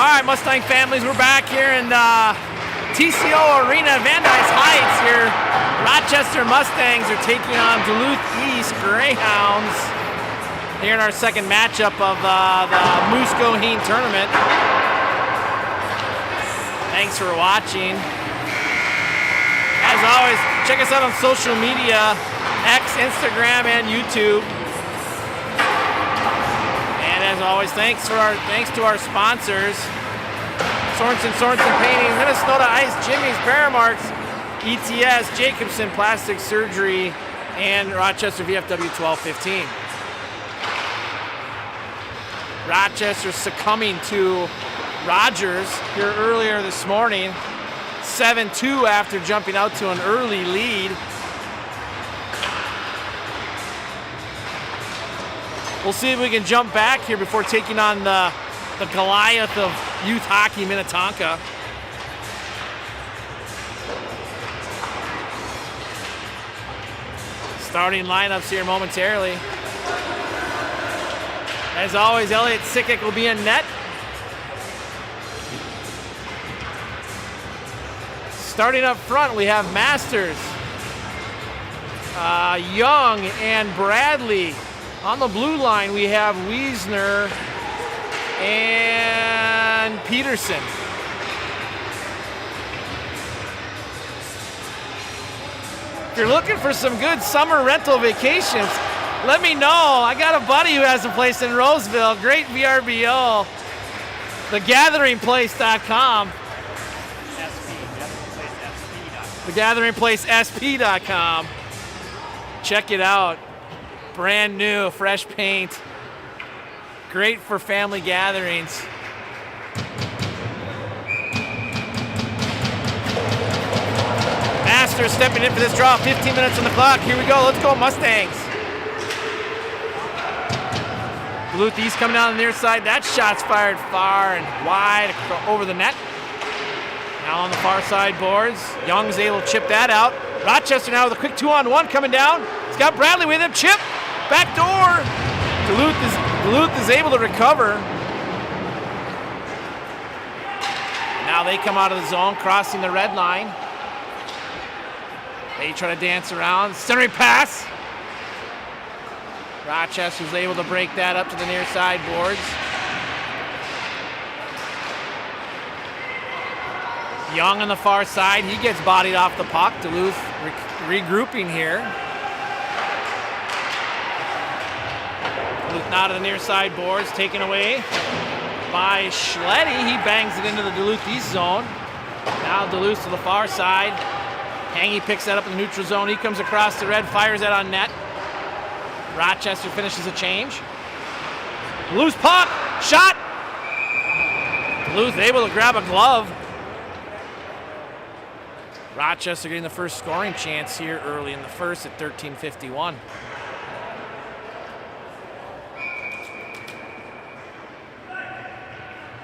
All right, Mustang families, we're back here in TCO Arena, Van Nuys Heights here. Rochester Mustangs are taking on Duluth East Greyhounds here in our second matchup of the Moose Goheen tournament. Thanks for watching. As always, check us out on social media, X, Instagram, and YouTube. And as always, thanks to our sponsors, Sorensen Painting, Minnesota Ice, Jimmy's, Paramarks, ETS, Jacobson Plastic Surgery, and Rochester VFW 1215. Rochester succumbing to Rogers here earlier this morning, 7-2 after jumping out to an early lead. We'll see if we can jump back here before taking on the Goliath of youth hockey, Minnetonka. Starting lineups here momentarily. As always, Elliot Sickick will be in net. Starting up front, we have Masters, Young, and Bradley. On the blue line, we have Wiesner and Peterson. If you're looking for some good summer rental vacations, let me know. I got a buddy who has a place in Roseville. Great VRBO. TheGatheringPlace.com. TheGatheringPlaceSP.com. Check it out. Brand new, fresh paint. Great for family gatherings. Masters stepping in for this draw. 15 minutes on the clock. Here we go. Let's go, Mustangs. Duluth East coming down the near side. That shot's fired far and wide over the net. Now on the far side boards. Young's able to chip that out. Rochester now with a quick 2-on-1 coming down. He's got Bradley with him. Chip. Back door. Duluth is able to recover. Now they come out of the zone, crossing the red line. They try to dance around. Centering pass. Rochester's able to break that up to the near side boards. Young on the far side. He gets bodied off the puck. Duluth regrouping here. Duluth now to the near side boards, taken away by Schletty. He bangs it into the Duluth East zone. Now Duluth to the far side. Hangy picks that up in the neutral zone. He comes across the red, fires that on net. Rochester finishes a change. Loose puck, shot. Duluth able to grab a glove. Rochester getting the first scoring chance here early in the first at 13:51.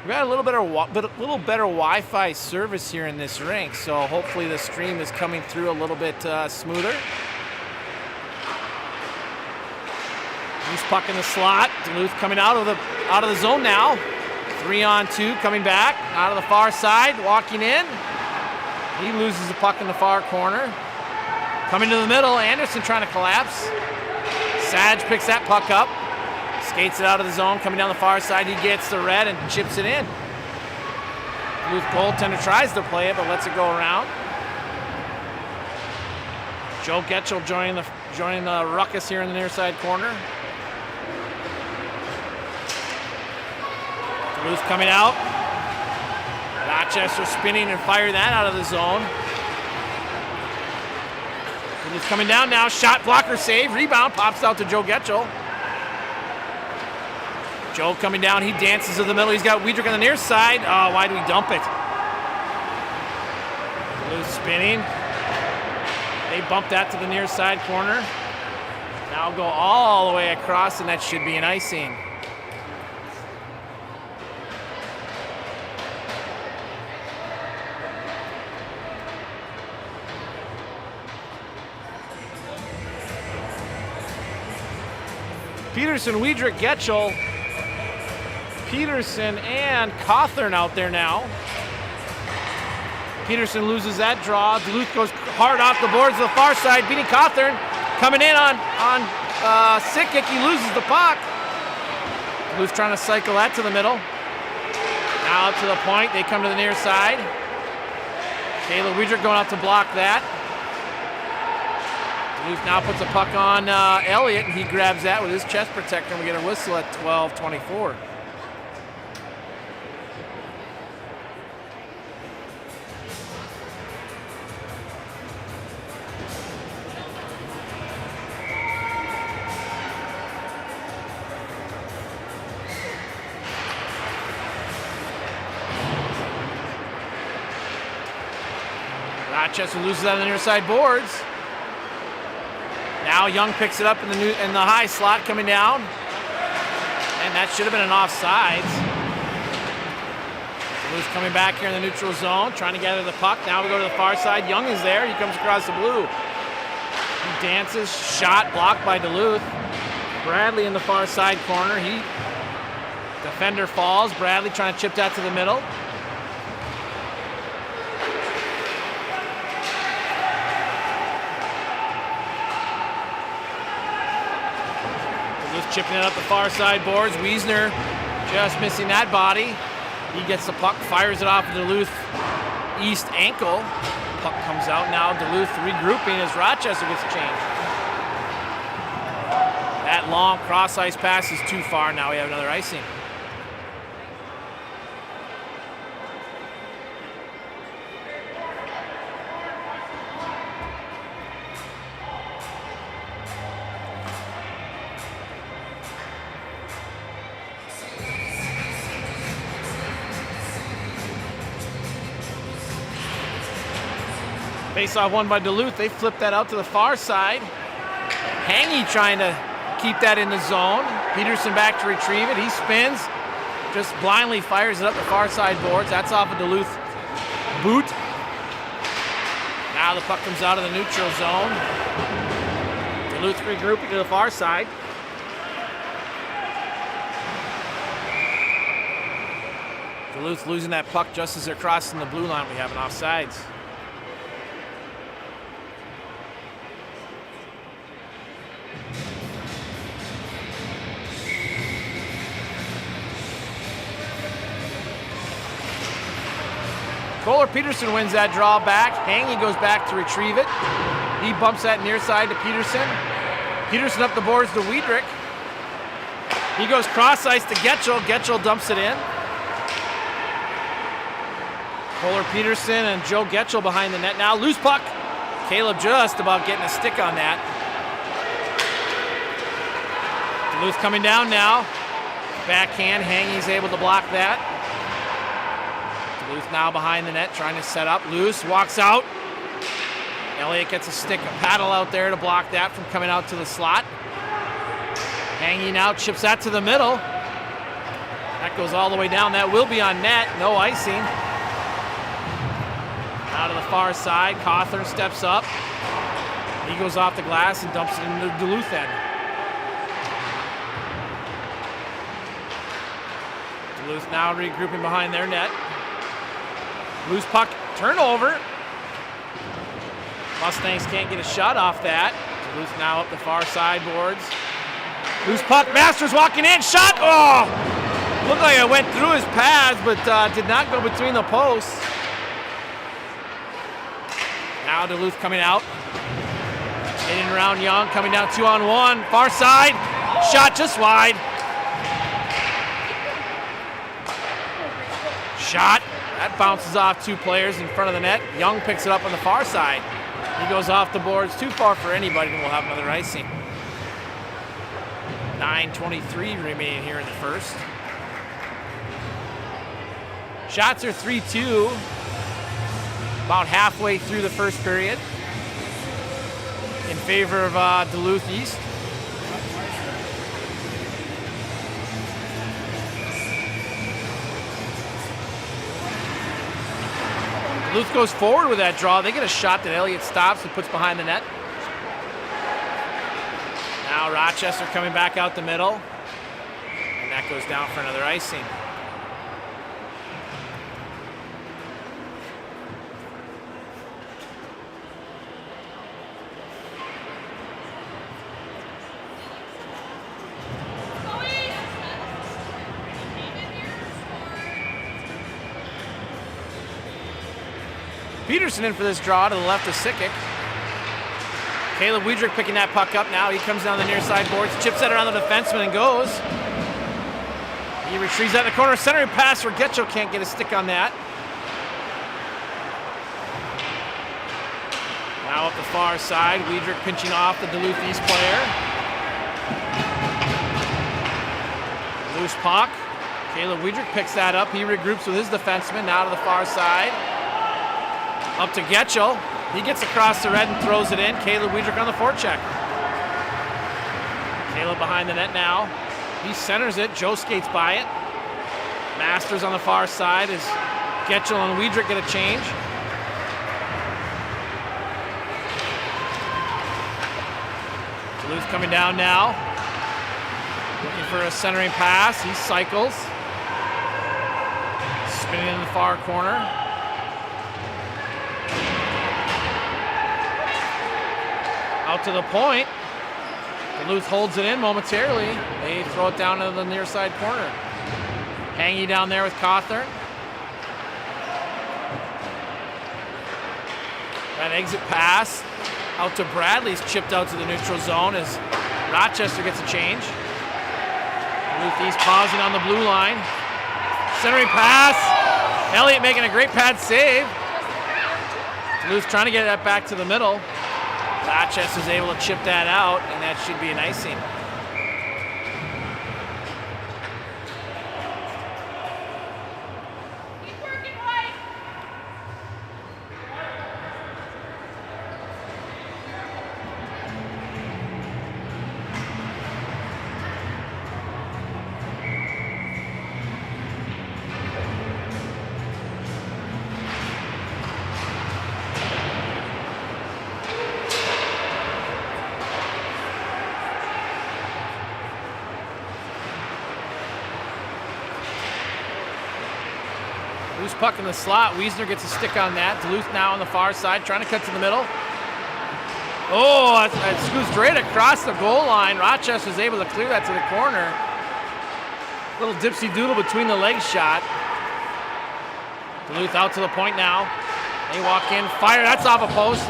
We've got a little better Wi-Fi service here in this rink, so hopefully the stream is coming through a little bit smoother. Loose puck in the slot. Duluth coming out of the zone now. 3-on-2 coming back out of the far side, walking in. He loses the puck in the far corner. Coming to the middle, Anderson trying to collapse. Sage picks that puck up. Skates it out of the zone, coming down the far side. He gets the red and chips it in. Duluth goaltender tries to play it, but lets it go around. Joe Getchell joining the ruckus here in the near side corner. Duluth coming out. Rochester spinning and fire that out of the zone. Duluth coming down now. Shot, blocker, save. Rebound pops out to Joe Getchell. Joe coming down, he dances to the middle. He's got Wiedrich on the near side. Oh, why do we dump it? Duluth spinning. They bump that to the near side corner. Now go all the way across, and that should be an icing. Peterson, Wiedrich, Getchell. Peterson and Cawthorn out there now. Peterson loses that draw. Duluth goes hard off the boards to the far side, beating Cawthorn. Coming in on Sickick, he loses the puck. Duluth trying to cycle that to the middle. Now up to the point, they come to the near side. Caleb Weidrich going out to block that. Duluth now puts a puck on Elliott, and he grabs that with his chest protector, and we get a whistle at 12:24. Rochester loses that on the near side boards. Now Young picks it up in the high slot coming down. And that should have been an offsides. Duluth coming back here in the neutral zone, trying to gather the puck. Now we go to the far side. Young is there. He comes across the blue. He dances. Shot blocked by Duluth. Bradley in the far side corner. Defender falls. Bradley trying to chip that to the middle. Chipping it up the far side boards. Wiesner just missing that body. He gets the puck, fires it off the Duluth east ankle. Puck comes out now. Duluth regrouping as Rochester gets a change. That long cross ice pass is too far. Now we have another icing. Face-off won by Duluth. They flip that out to the far side. Hangy trying to keep that in the zone. Peterson back to retrieve it. He spins, just blindly fires it up the far side boards. That's off a Duluth boot. Now the puck comes out of the neutral zone. Duluth regrouping to the far side. Duluth losing that puck just as they're crossing the blue line. We have an offsides. Kohler Peterson wins that draw back. Hangy goes back to retrieve it. He bumps that near side to Peterson. Peterson up the boards to Weidrich. He goes cross ice to Getchell. Getchell dumps it in. Kohler Peterson and Joe Getchell behind the net. Now loose puck. Caleb just about getting a stick on that. Duluth coming down now. Backhand. Hangy's able to block that. Duluth now behind the net, trying to set up. Loose, walks out. Elliott gets a paddle out there to block that from coming out to the slot. Hanging out, chips that to the middle. That goes all the way down. That will be on net. No icing. Out of the far side, Cawthorn steps up. He goes off the glass and dumps it into the Duluth end. Duluth now regrouping behind their net. Loose puck, turnover. Mustangs can't get a shot off that. Duluth now up the far side boards. Loose puck, Masters walking in, shot! Oh! Looked like it went through his pads, but did not go between the posts. Now Duluth coming out. Hitting around Young, coming down 2-on-1. Far side, shot just wide. Shot. That bounces off two players in front of the net. Young picks it up on the far side. He goes off the boards, too far for anybody, and we'll have another icing. 9:23 remaining here in the first. Shots are 3-2. About halfway through the first period. In favor of Duluth East. Duluth goes forward with that draw. They get a shot that Elliott stops and puts behind the net. Now Rochester coming back out the middle. And that goes down for another icing. Peterson in for this draw to the left of Sickick. Caleb Wiedrich picking that puck up now. He comes down the near side boards, chips it around the defenseman and goes. He retrieves that in the corner. Centering pass where Getchell can't get a stick on that. Now up the far side, Wiedrich pinching off the Duluth East player. Loose puck. Caleb Wiedrich picks that up. He regroups with his defenseman. Now to the far side. Up to Getchell. He gets across the red and throws it in. Caleb Wiedrich on the forecheck. Caleb behind the net now. He centers it. Joe skates by it. Masters on the far side as Getchell and Wiedrich get a change. Duluth coming down now. Looking for a centering pass. He cycles. Spinning in the far corner. Out to the point. Duluth holds it in momentarily. They throw it down to the near side corner. Hanging down there with Cawthorn. That exit pass out to Bradley's chipped out to the neutral zone as Rochester gets a change. Duluth East pausing on the blue line. Centering pass. Elliott making a great pad save. Duluth trying to get that back to the middle. Rochester's able to chip that out, and that should be an icing. Loose puck in the slot. Wiesner gets a stick on that. Duluth now on the far side, trying to cut to the middle. Oh, that scoots right across the goal line. Rochester's able to clear that to the corner. Little dipsy doodle between the legs shot. Duluth out to the point now. They walk in, fire, that's off a post.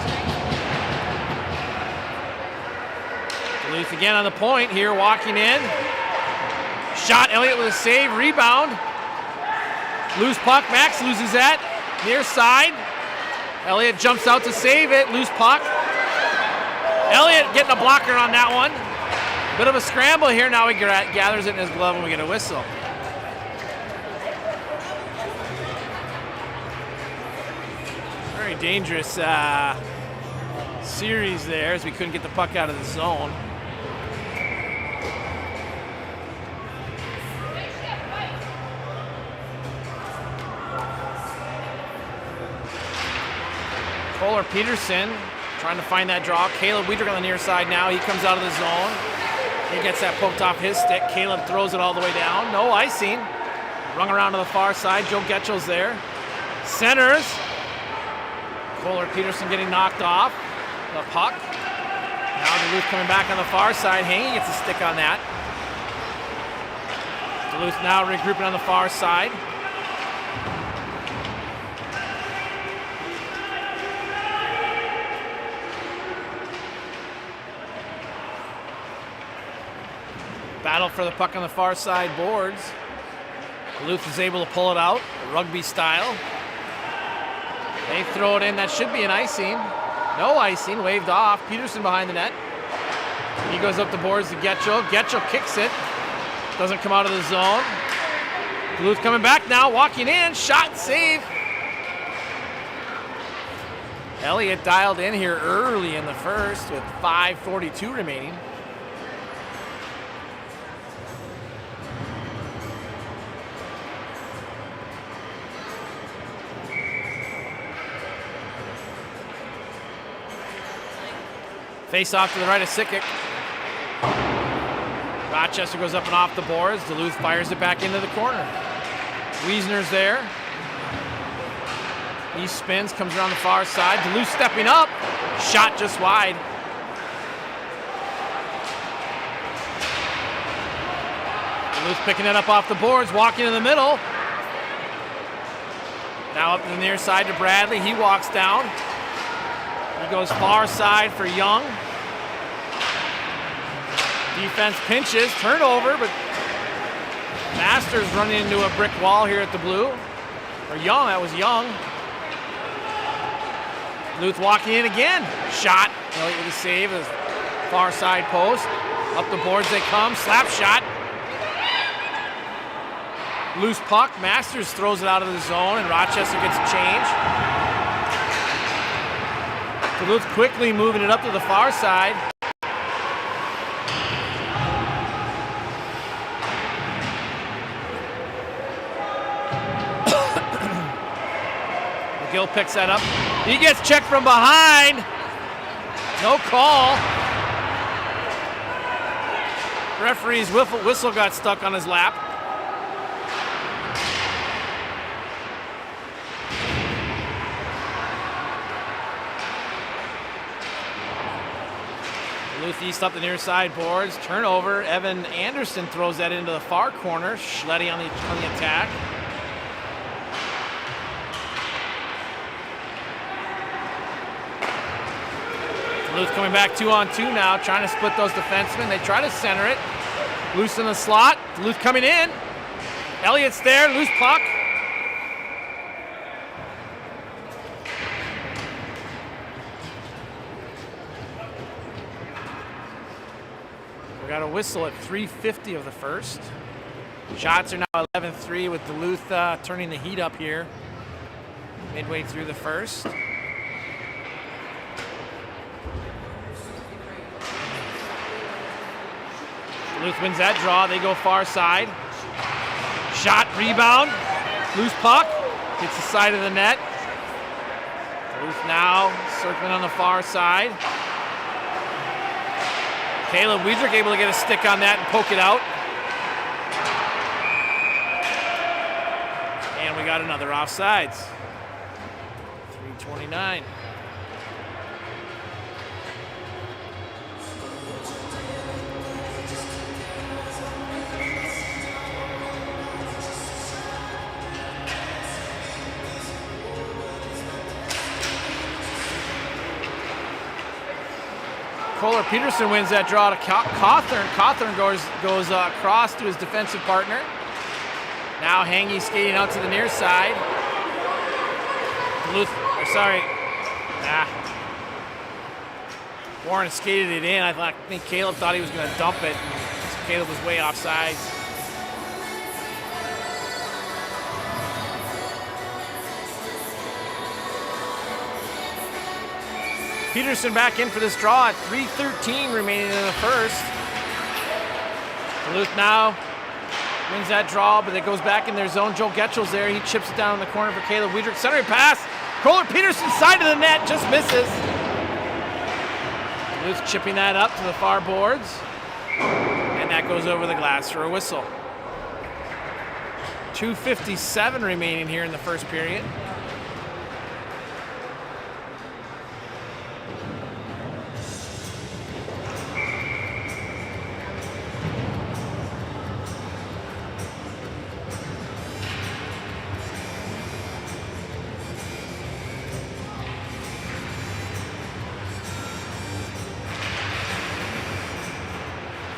Duluth again on the point here, walking in. Shot, Elliott with a save, rebound. Loose puck, Max loses that. Near side. Elliott jumps out to save it. Loose puck. Elliott getting a blocker on that one. Bit of a scramble here. Now he gathers it in his glove and we get a whistle. Very dangerous series there as we couldn't get the puck out of the zone. Kohler Peterson trying to find that draw. Caleb Wiedrich on the near side now. He comes out of the zone. He gets that poked off his stick. Caleb throws it all the way down. No icing. Rung around to the far side. Joe Getchell's there. Centers. Kohler Peterson getting knocked off the puck. Now Duluth coming back on the far side. Haney gets a stick on that. Duluth now regrouping on the far side. Battle for the puck on the far side boards. Duluth is able to pull it out, rugby style. They throw it in, that should be an icing. No icing, waved off. Peterson behind the net. He goes up the boards to Getchell. Getchell kicks it. Doesn't come out of the zone. Duluth coming back now, walking in, shot, save. Elliott dialed in here early in the first with 5:42 remaining. Face off to the right of Sickick. Rochester goes up and off the boards. Duluth fires it back into the corner. Wiesner's there. He spins, comes around the far side. Duluth stepping up. Shot just wide. Duluth picking it up off the boards, walking in the middle. Now up to the near side to Bradley. He walks down. He goes far side for Young. Defense pinches, turnover, but Masters running into a brick wall here at the blue. Or Young, that was Young. Duluth walking in again. Shot. Elliott with a save. Far side post. Up the boards they come. Slap shot. Loose puck. Masters throws it out of the zone, and Rochester gets a change. Duluth quickly moving it up to the far side. McGill picks that up. He gets checked from behind. No call. Referee's whistle got stuck on his lap. Duluth East up the near side boards. Turnover. Evan Anderson throws that into the far corner. Schletty on the attack. Duluth coming back 2-on-2 now, trying to split those defensemen. They try to center it. Loose in the slot. Duluth coming in. Elliott's there. Loose puck. We got a whistle at 3:50 of the first. Shots are now 11-3 with Duluth turning the heat up here midway through the first. Duluth wins that draw. They go far side. Shot, rebound, loose puck. Hits the side of the net. Duluth now circling on the far side. Caleb Wiedrich able to get a stick on that and poke it out. And we got another offsides. 3:29. Kohler Peterson wins that draw to Cawthorn. Cawthorn goes across to his defensive partner. Now Hangy skating out to the near side. Warren skated it in. I think Caleb thought he was going to dump it. Caleb was way offside. Peterson back in for this draw at 3:13 remaining in the first. Duluth now wins that draw, but it goes back in their zone. Joe Getchel's there. He chips it down in the corner for Caleb Wiedrich. Centering pass. Kohler Peterson side of the net, just misses. Duluth chipping that up to the far boards. And that goes over the glass for a whistle. 2:57 remaining here in the first period.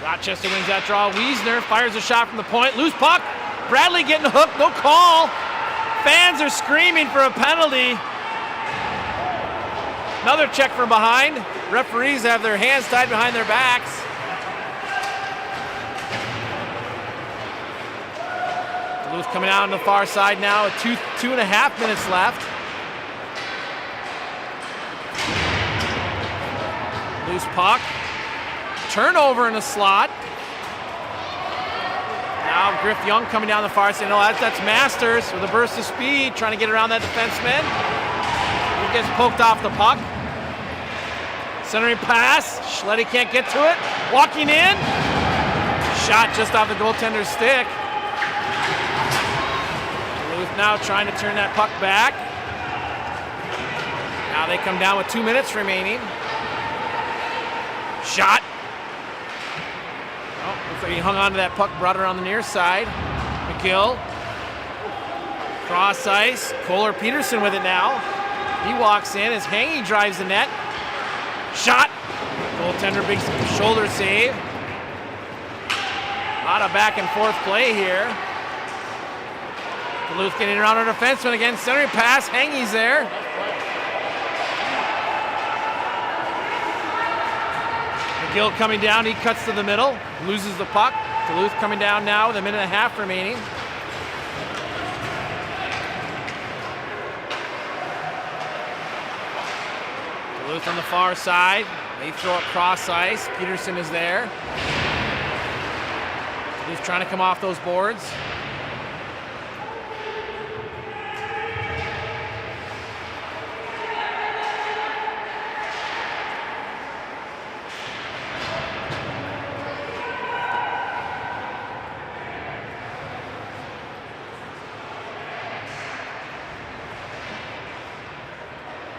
Rochester wins that draw. Wiesner fires a shot from the point. Loose puck. Bradley getting hooked. No call. Fans are screaming for a penalty. Another check from behind. Referees have their hands tied behind their backs. Duluth coming out on the far side now with 2.5 minutes left. Loose puck. Turnover in the slot. Now Griff Young coming down the far side. No, that's Masters with a burst of speed, trying to get around that defenseman. He gets poked off the puck. Centering pass. Schletty can't get to it. Walking in. Shot just off the goaltender's stick. Duluth now trying to turn that puck back. Now they come down with 2 minutes remaining. Shot. Looks like he hung on to that puck, brought it on the near side. McGill Cross ice. Kohler Peterson with it now. He walks in as Hangy drives the net. Shot. Goaltender, big shoulder save. A lot of back and forth play here. Duluth getting around our defenseman again. Centering pass. Hangy's there. McGill coming down. He cuts to the middle. Loses the puck. Duluth coming down now with a minute and a half remaining. Duluth on the far side. They throw it cross ice. Peterson is there. Duluth trying to come off those boards.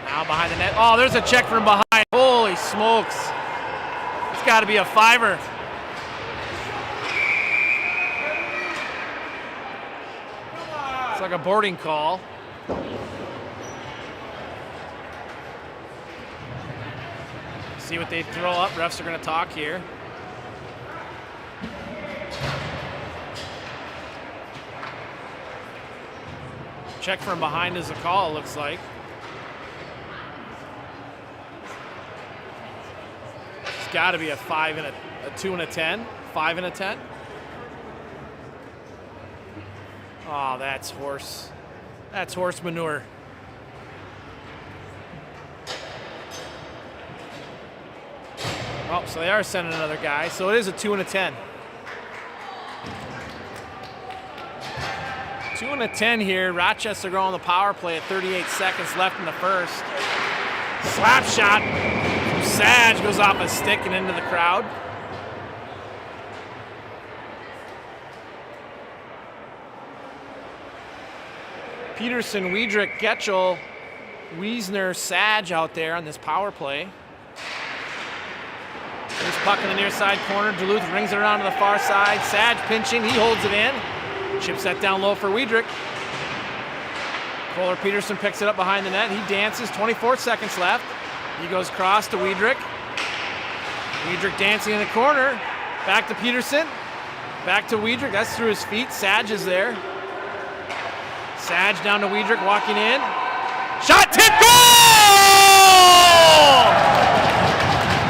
Now behind the net. Oh, there's a check from behind. Holy smokes. It's got to be a fiver. It's like a boarding call. See what they throw up. Refs are going to talk here. Check from behind is a call, it looks like. It's got to be a 5 and a 2 and a 10. 5 and a 10. Oh, that's horse. That's horse manure. Oh, so they are sending another guy. So it is a 2 and a 10. 2 and a 10 here. Rochester going on the power play at 38 seconds left in the first. Slap shot from Sag goes off a stick and into the crowd. Peterson, Wiedrich, Getchell, Wiesner, Sag out there on this power play. This puck in the near side corner. Duluth rings it around to the far side. Sag pinching. He holds it in. Chips that down low for Wiedrich. Kohler Peterson picks it up behind the net. He dances. 24 seconds left. He goes cross to Wiedrich. Wiedrich dancing in the corner. Back to Peterson. Back to Wiedrich. That's through his feet. Sag is there. Sag down to Wiedrich, walking in. Shot, tip, goal!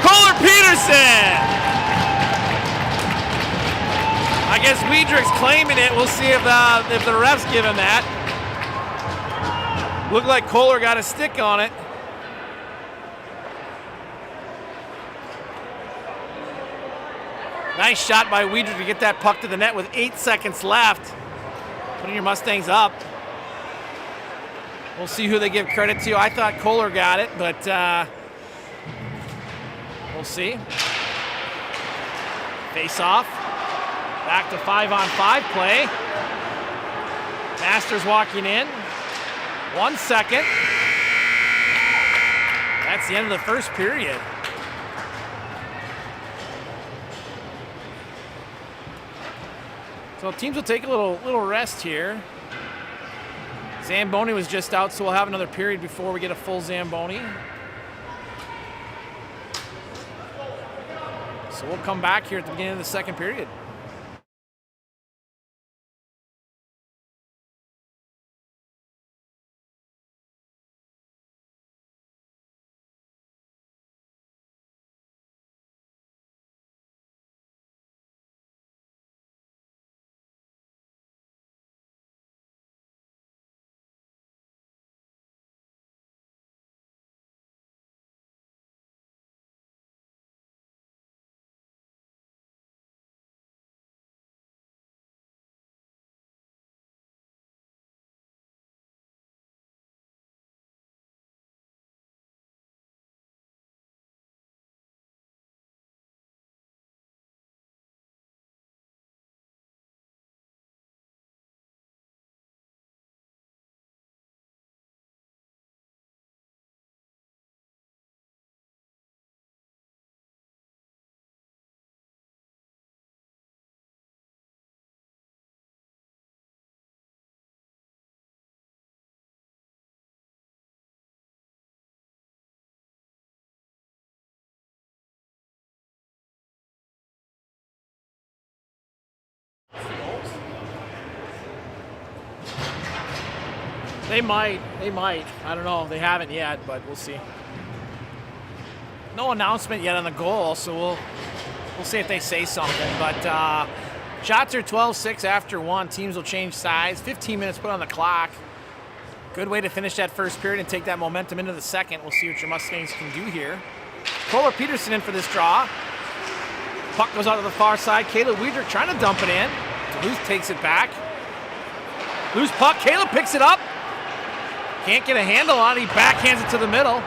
Kohler Peterson! I guess Wiedrich's claiming it. We'll see if the refs give him that. Looked like Kohler got a stick on it. Nice shot by Wiedrich to get that puck to the net with 8 seconds left. Putting your Mustangs up. We'll see who they give credit to. I thought Kohler got it, but we'll see. Face off. Back to 5-on-5 play. Masters walking in. 1 second. That's the end of the first period. So teams will take a little rest here. Zamboni was just out, so we'll have another period before we get a full Zamboni. So we'll come back here at the beginning of the second period. They might. I don't know. They haven't yet, but we'll see. No announcement yet on the goal, so we'll see if they say something. But shots are 12-6 after one. Teams will change sides. 15 minutes put on the clock. Good way to finish that first period and take that momentum into the second. We'll see what your Mustangs can do here. Kohler Peterson in for this draw. Puck goes out to the far side. Caleb Weidrich trying to dump it in. Duluth takes it back. Loose puck. Caleb picks it up. Can't get a handle on it. He backhands it to the middle.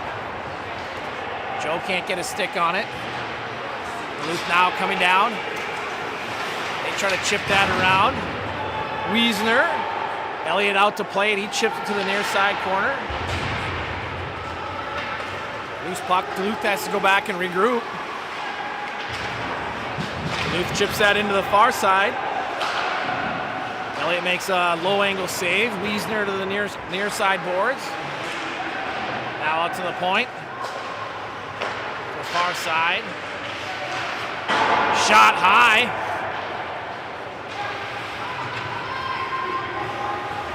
Joe can't get a stick on it. Duluth now coming down. They try to chip that around. Wiesner. Elliott out to play it. He chips it to the near side corner. Loose puck. Duluth has to go back and regroup. Duluth chips that into the far side. Elliott makes a low angle save. Wiesner to the near side boards. Now out to the point. To the far side. Shot high.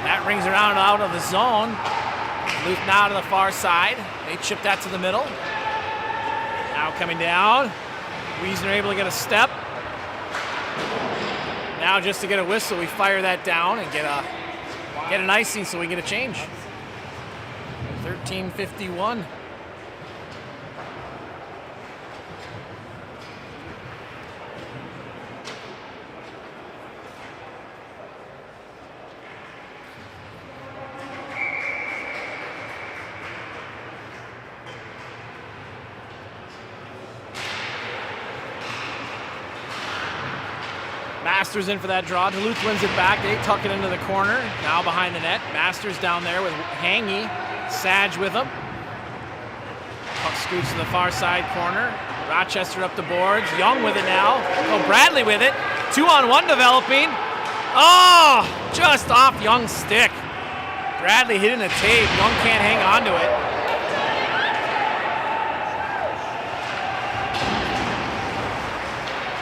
That rings around out of the zone. Duluth now to the far side. They chip that to the middle. Now coming down. Wiesner able to get a step. Now just to get a whistle, we fire that down and get an icing so we get a change. 13:51. Masters in for that draw. Duluth wins it back. They tuck it into the corner. Now behind the net. Masters down there with Hangy. Sage with him. Puck scoots to the far side corner. Rochester up the boards. Young with it now. Oh, Bradley with it. 2-on-1 developing. Oh, just off Young's stick. Bradley hitting the tape. Young can't hang on to it.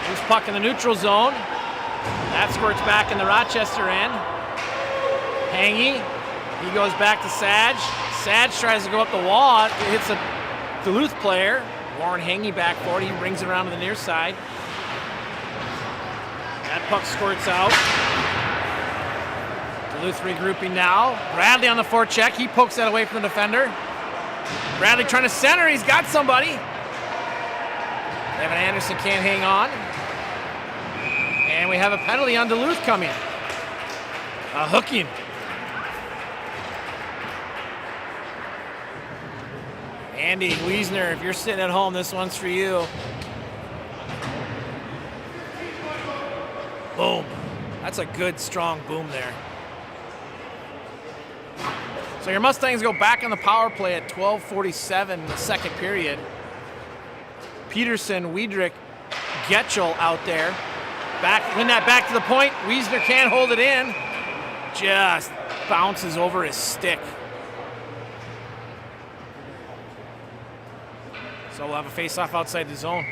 Loose puck in the neutral zone. That squirts back in the Rochester end. Hangy, he goes back to Sage. Sage tries to go up the wall. It hits a Duluth player. Warren Hangy back forward. He brings it around to the near side. That puck squirts out. Duluth regrouping now. Bradley on the forecheck. He pokes that away from the defender. Bradley trying to center. He's got somebody. Evan Anderson can't hang on. And we have a penalty on Duluth coming. A hooking. Andy Wiesner, if you're sitting at home, this one's for you. Boom. That's a good, strong boom there. So your Mustangs go back on the power play at 12:47 in the second period. Peterson, Weidrich, Getchell out there. Win that back to the point. Wiesner can't hold it in. Just bounces over his stick. So we'll have a face-off outside the zone.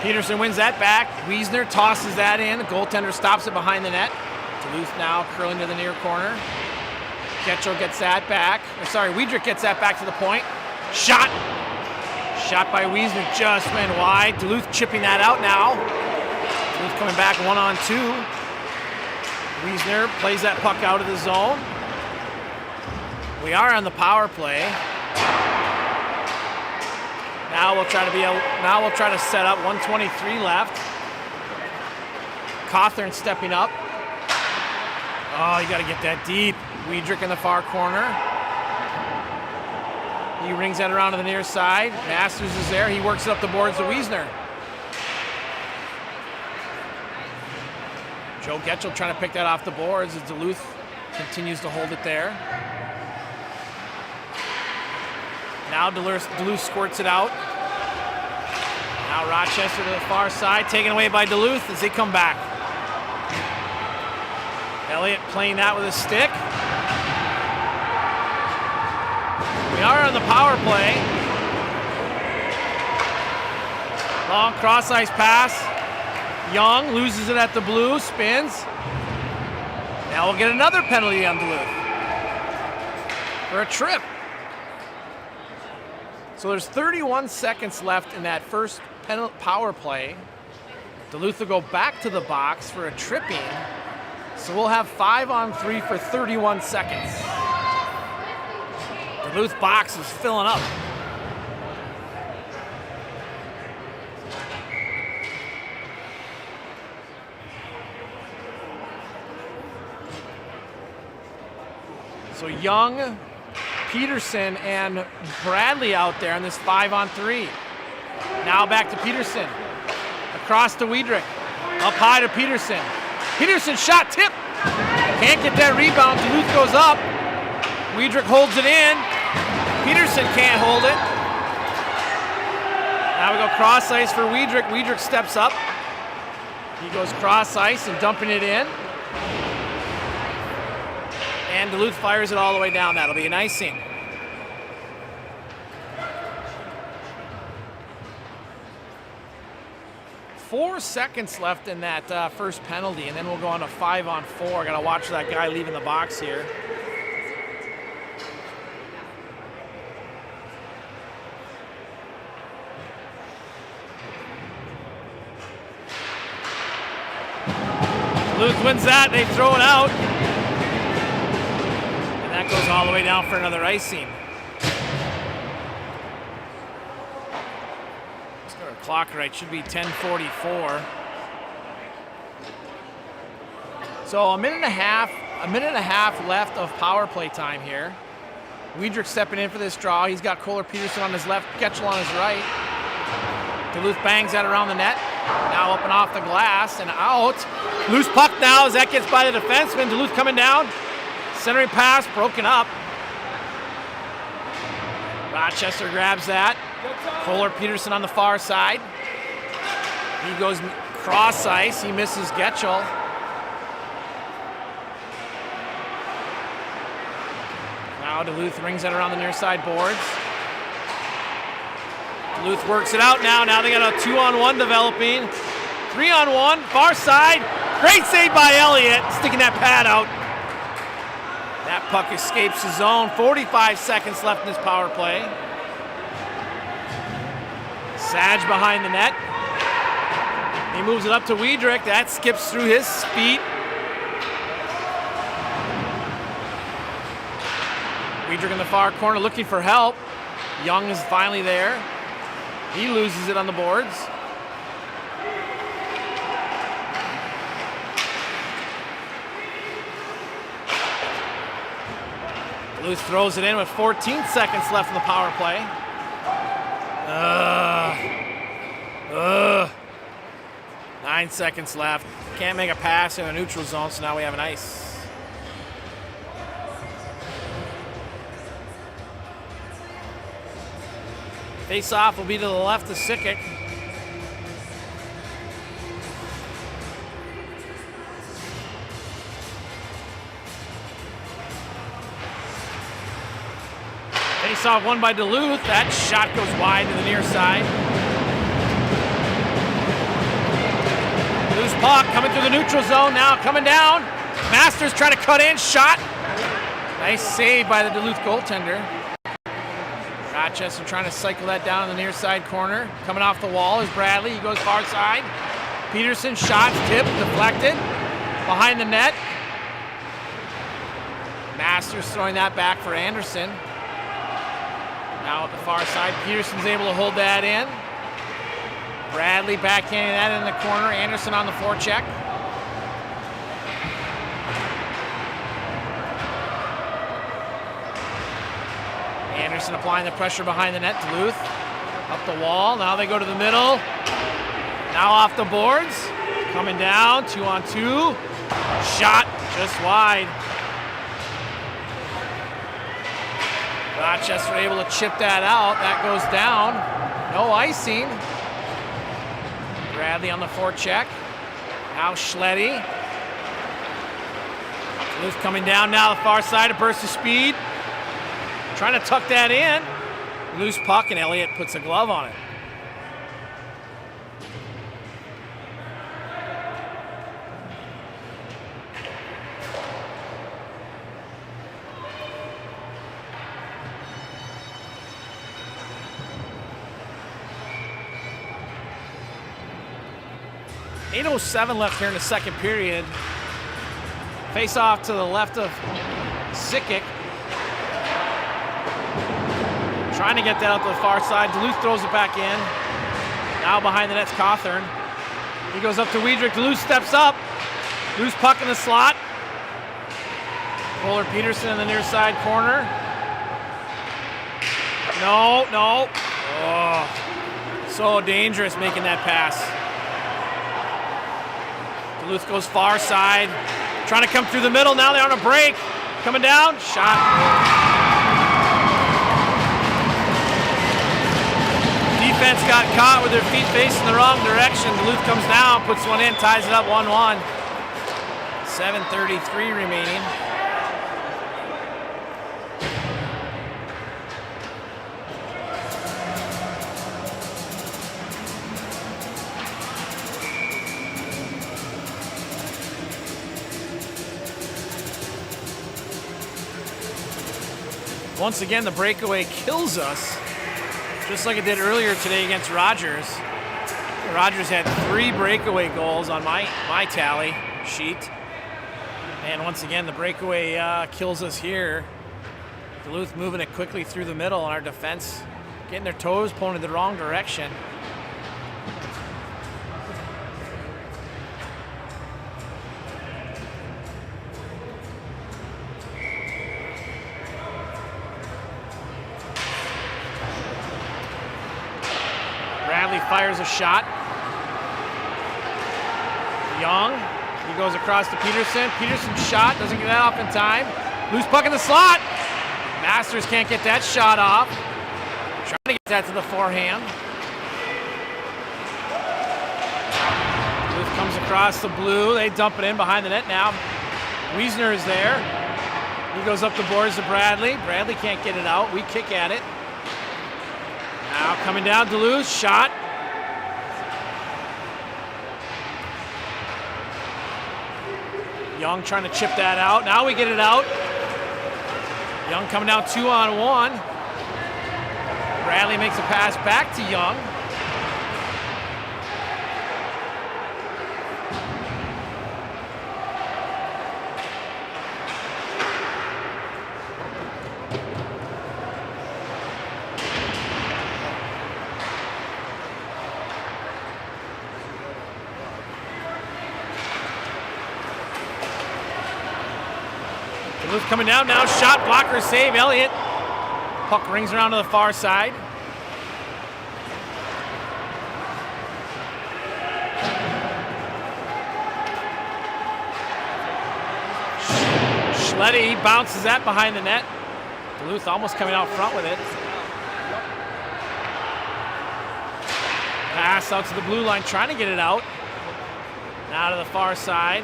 Peterson wins that back. Wiesner tosses that in. The goaltender stops it behind the net. Duluth now curling to the near corner. Getchell gets that back. Weidrich gets that back to the point. Shot by Wiesner, just went wide. Duluth chipping that out now. Duluth coming back 1-on-2. Wiesner plays that puck out of the zone. We are on the power play. Now we'll try to set up. 1:23 left. Cawthorn stepping up. Oh, you got to get that deep. Weidrich in the far corner. He rings that around to the near side. Masters is there. He works it up the boards to Wiesner. Joe Getchell trying to pick that off the boards as Duluth continues to hold it there. Now Duluth squirts it out. Now Rochester to the far side, taken away by Duluth as they come back. Elliott playing that with a stick. We are on the power play. Long cross ice pass. Young loses it at the blue, spins. Now we'll get another penalty on Duluth for a trip. So there's 31 seconds left in that first power play. Duluth will go back to the box for a tripping. So we'll have 5-on-3 for 31 seconds. Duluth box is filling up. So Young, Peterson, and Bradley out there in this 5-on-3. Now back to Peterson. Across to Wiedrich. Up high to Peterson. Peterson shot tip. Can't get that rebound. Duluth goes up. Wiedrich holds it in. Peterson can't hold it. Now we go cross ice for Wiedrich. Wiedrich steps up. He goes cross ice and dumping it in. And Duluth fires it all the way down. That'll be an icing. Four seconds left in that first penalty, and then we'll go on to 5-on-4. Got to watch that guy leaving the box here. Duluth wins that. They throw it out. And that goes all the way down for another icing. Clock right, should be 10:44. So a minute and a half left of power play time here. Wiedrich stepping in for this draw. He's got Kohler Peterson on his left, Getchell on his right. Duluth bangs that around the net. Now up and off the glass and out. Loose puck now as that gets by the defenseman. Duluth coming down. Centering pass broken up. Rochester grabs that. Kohler Peterson on the far side. He goes cross ice. He misses Getchell. Now Duluth rings it around the near side boards. Duluth works it out now. Now they got a 2-on-1 developing. 3-on-1, far side. Great save by Elliott, sticking that pad out. That puck escapes the zone. 45 seconds left in this power play. Sage behind the net. He moves it up to Wiedrich. That skips through his feet. Wiedrich in the far corner looking for help. Young is finally there. He loses it on the boards. Duluth throws it in with 14 seconds left in the power play. 9 seconds left. Can't make a pass in a neutral zone, so now we have an ice. Face-off will be to the left of Sikic. Face-off won by Duluth. That shot goes wide to the near side. Loose puck coming through the neutral zone now, coming down. Masters trying to cut in, shot. Nice save by the Duluth goaltender. Rochester trying to cycle that down in the near side corner. Coming off the wall is Bradley. He goes far side. Peterson, shots, tipped, deflected. Behind the net. Masters throwing that back for Anderson. Now at the far side, Peterson's able to hold that in. Bradley backhanding that in the corner. Anderson on the forecheck. Anderson applying the pressure behind the net. Duluth up the wall. Now they go to the middle. Now off the boards. Coming down, 2-on-2. Shot just wide. Rochester able to chip that out. That goes down. No icing. Bradley on the forecheck. Now Schletty. Duluth coming down now the far side. A burst of speed. Trying to tuck that in. Loose puck, and Elliott puts a glove on it. 8:07 left here in the second period. Face off to the left of Sikic. Trying to get that out to the far side. Duluth throws it back in. Now behind the net's Cawthorn. He goes up to Weidrich. Duluth steps up. Loose puck in the slot. Kohler Peterson in the near side corner. No. Oh, so dangerous making that pass. Duluth goes far side. Trying to come through the middle. Now they're on a break. Coming down. Shot. Defense got caught with their feet facing the wrong direction. Duluth comes down, puts one in, ties it up 1-1. 7:33 remaining. Once again, the breakaway kills us, just like it did earlier today against Rogers. Rogers had 3 breakaway goals on my tally sheet. And once again, the breakaway kills us here. Duluth moving it quickly through the middle, and our defense getting their toes pointed the wrong direction. Fires a shot. Young, he goes across to Peterson. Peterson's shot, doesn't get that off in time. Loose puck in the slot. Masters can't get that shot off. Trying to get that to the forehand. Duluth comes across the blue. They dump it in behind the net now. Wiesner is there. He goes up the boards to Bradley. Bradley can't get it out. We kick at it. Now coming down, Duluth, shot. Young trying to chip that out. Now we get it out. Young coming down 2-on-1. Bradley makes a pass back to Young. Duluth coming down now, shot, blocker, save, Elliott. Puck rings around to the far side. Schletty bounces that behind the net. Duluth almost coming out front with it. Pass out to the blue line, trying to get it out. Now to the far side.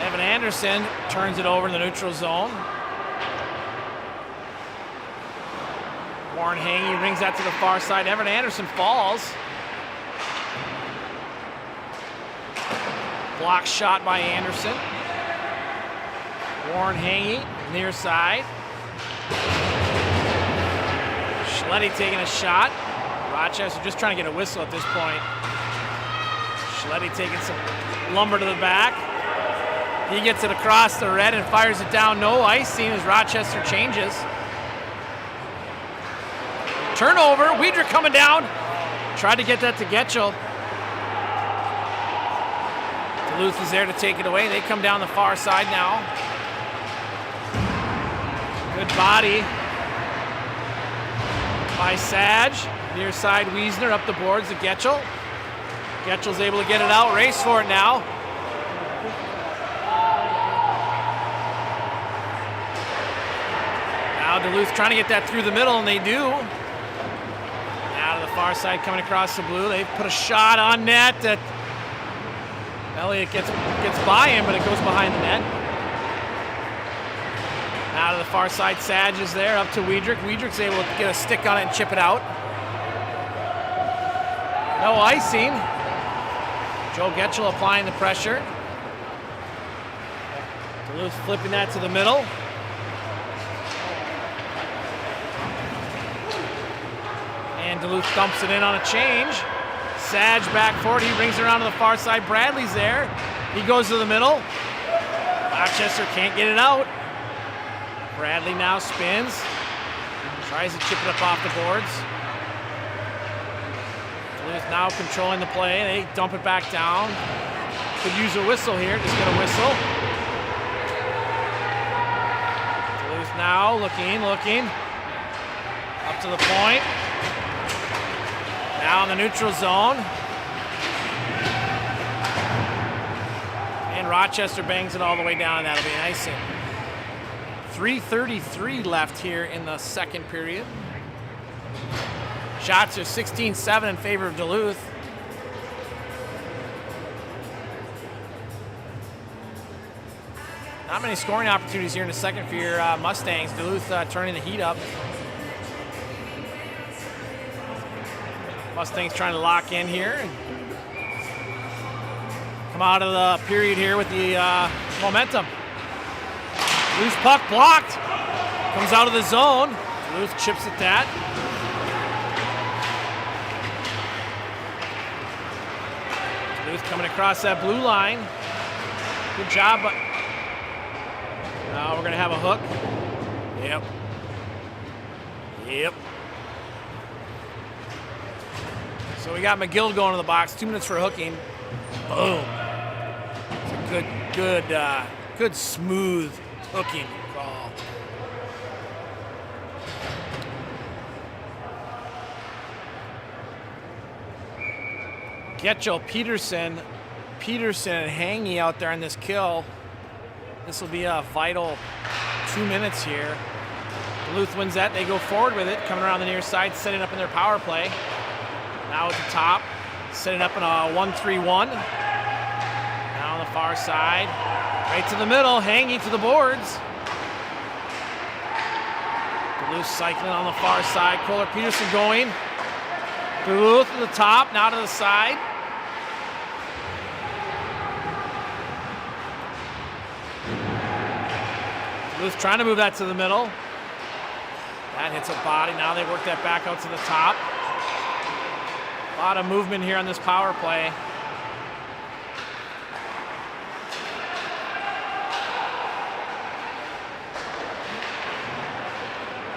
Evan Anderson turns it over in the neutral zone. Warren Hangy rings that to the far side. Evan Anderson falls. Block shot by Anderson. Warren Hangy, near side. Schletty taking a shot. Rochester just trying to get a whistle at this point. Schletty taking some lumber to the back. He gets it across the red and fires it down. No icing as Rochester changes. Turnover. Weidrich coming down. Tried to get that to Getchell. Duluth is there to take it away. They come down the far side now. Good body by Sage. Near side Wiesner up the boards to Getchell. Getchell's able to get it out. Race for it now. Now Duluth trying to get that through the middle, and they do. Now to the far side coming across the blue. They put a shot on net that Elliott gets by him, but it goes behind the net. Now to the far side, Sage is there, up to Weidrich. Weidrich's able to get a stick on it and chip it out. No icing. Joe Getchell applying the pressure. Duluth flipping that to the middle. And Duluth dumps it in on a change. Sag back forward. He brings it around to the far side. Bradley's there. He goes to the middle. Rochester can't get it out. Bradley now spins. Tries to chip it up off the boards. Duluth now controlling the play. They dump it back down. Could use a whistle here. Just get a whistle. Duluth now looking. Up to the point. Now in the neutral zone. And Rochester bangs it all the way down, and that'll be an icing. 3:33 left here in the second period. Shots are 16-7 in favor of Duluth. Not many scoring opportunities here in the second for your Mustangs. Duluth turning the heat up. Mustangs trying to lock in here and come out of the period here with the momentum. Loose puck blocked. Comes out of the zone. Duluth chips at that. Duluth coming across that blue line. Good job, but now we're going to have a hook. Yep. So we got McGill going to the box. 2 minutes for hooking. Boom. It's a good smooth hooking call. Getchell, Peterson, and Hangy out there in this kill. This will be a vital 2 minutes here. Duluth wins that. They go forward with it, coming around the near side, setting up in their power play. Now at the top, setting up in a 1-3-1. Now on the far side, right to the middle, Hangy to the boards. Duluth cycling on the far side. Kohler Peterson going. Duluth to the top, now to the side. Duluth trying to move that to the middle. That hits a body. Now they work that back out to the top. A lot of movement here on this power play.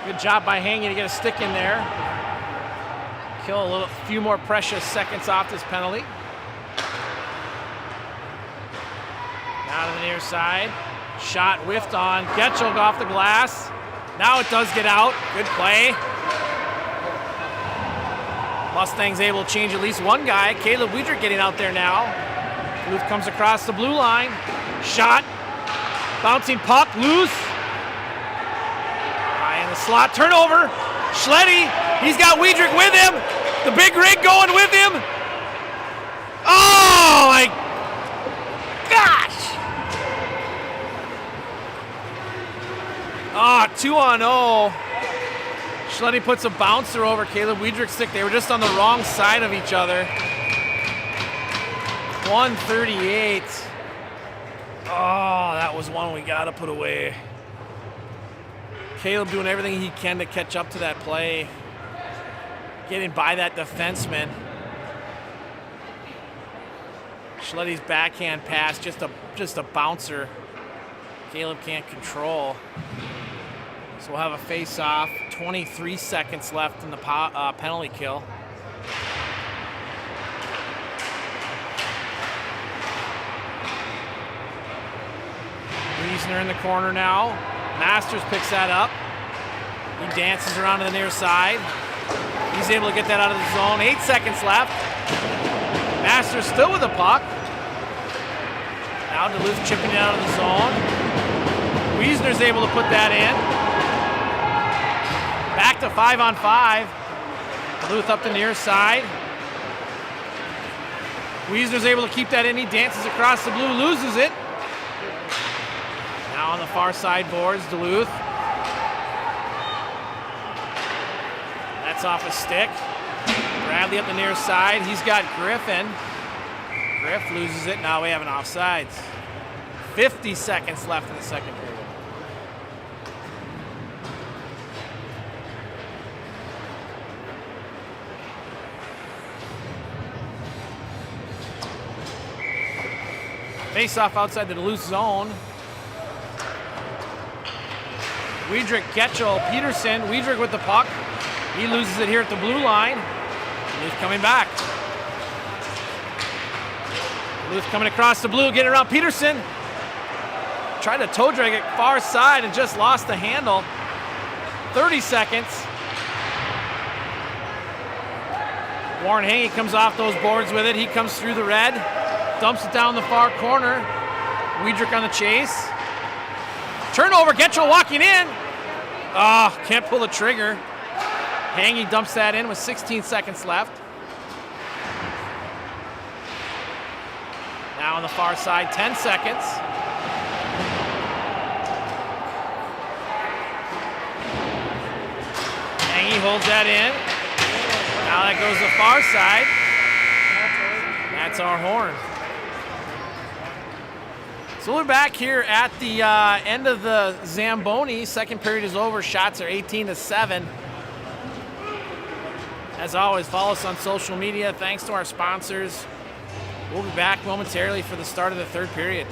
Good job by Hangy to get a stick in there. Kill a few more precious seconds off this penalty. Now to the near side. Shot whiffed on. Getchell off the glass. Now it does get out. Good play. Mustangs able to change at least one guy. Caleb Weidrich getting out there now. Duluth comes across the blue line. Shot. Bouncing puck. Loose. In the slot. Turnover. Schletty. He's got Weidrich with him. The big rig going with him. Oh my gosh. 2-on-0. Schletty puts a bouncer over Caleb Weidrich's stick. They were just on the wrong side of each other. 138. Oh, that was one we got to put away. Caleb doing everything he can to catch up to that play. Getting by that defenseman. Schletty's backhand pass, just a bouncer. Caleb can't control. So we'll have a face-off. 23 seconds left in the penalty kill. Wiesner in the corner now. Masters picks that up. He dances around to the near side. He's able to get that out of the zone. 8 seconds left. Masters still with the puck. Now Duluth chipping it out of the zone. Wiesner's able to put that in. Back to 5-on-5. Duluth up the near side. Wiesner's able to keep that in. He dances across the blue, loses it. Now on the far side boards, Duluth. That's off a stick. Bradley up the near side. He's got Griffin. Griff loses it. Now we have an offsides. 50 seconds left in the second period. Face-off outside the Duluth zone. Weidrich, Getchell, Peterson. Weidrich with the puck. He loses it here at the blue line. Duluth coming back. Duluth coming across the blue, getting around Peterson. Tried to toe drag it far side and just lost the handle. 30 seconds. Warren Haney comes off those boards with it. He comes through the red, dumps it down the far corner. Weidrich on the chase. Turnover, Getchell walking in. Ah, can't pull the trigger. Haney dumps that in with 16 seconds left. Now on the far side, 10 seconds. Haney holds that in. Now that goes to the far side. That's our horn. So we're back here at the end of the Zamboni. Second period is over. Shots are 18-7. As always, follow us on social media. Thanks to our sponsors. We'll be back momentarily for the start of the third period.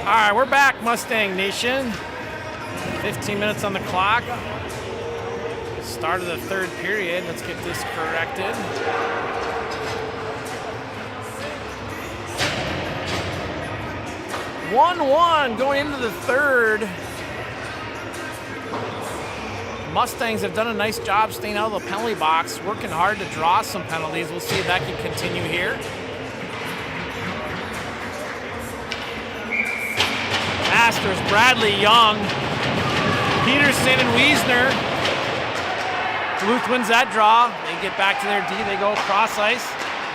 All right, we're back, Mustang Nation. 15 minutes on the clock. Start of the third period. Let's get this corrected. (1-1) going into the third. Mustangs have done a nice job staying out of the penalty box, working hard to draw some penalties. We'll see if that can continue here. Masters, Bradley, Young, Peterson, and Wiesner. Duluth wins that draw. They get back to their D. They go cross ice.